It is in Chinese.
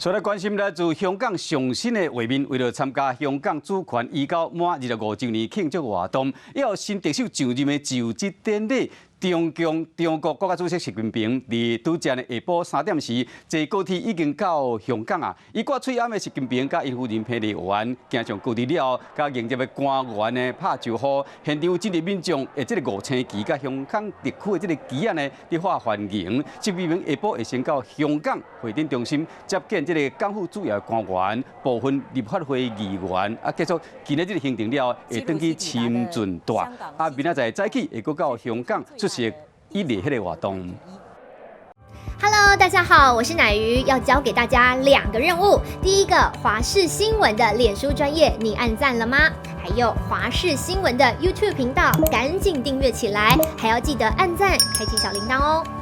所来关心来自香港上新的画面，为了参加香港主权移交满25周年庆祝活动，要新特首就任的就职典礼。 中国国家主席习近平伫拄则呢下晡3点时坐高铁已经到香港啊！伊挂喙暗的习近平甲因夫人彭丽媛行上高铁了后，甲迎接的官员呢拍招呼，现场有真侪民众的这个5星旗甲香港特区的这个旗啊呢，伫画欢迎。习近平下晡会先到香港会展中心接见这个港府主要的官员、部分立法会议员，啊，结束今日这个行程了后，会登去深圳大，啊，明仔载早起会搁到香港是一列迄个活动。Hello， 大家好，我是乃瑜，要教给大家2个任务。第一个，华视新闻的脸书专页，你按赞了吗？还有华视新闻的 YouTube 频道，赶紧订阅起来，还要记得按赞，开启小铃铛哦。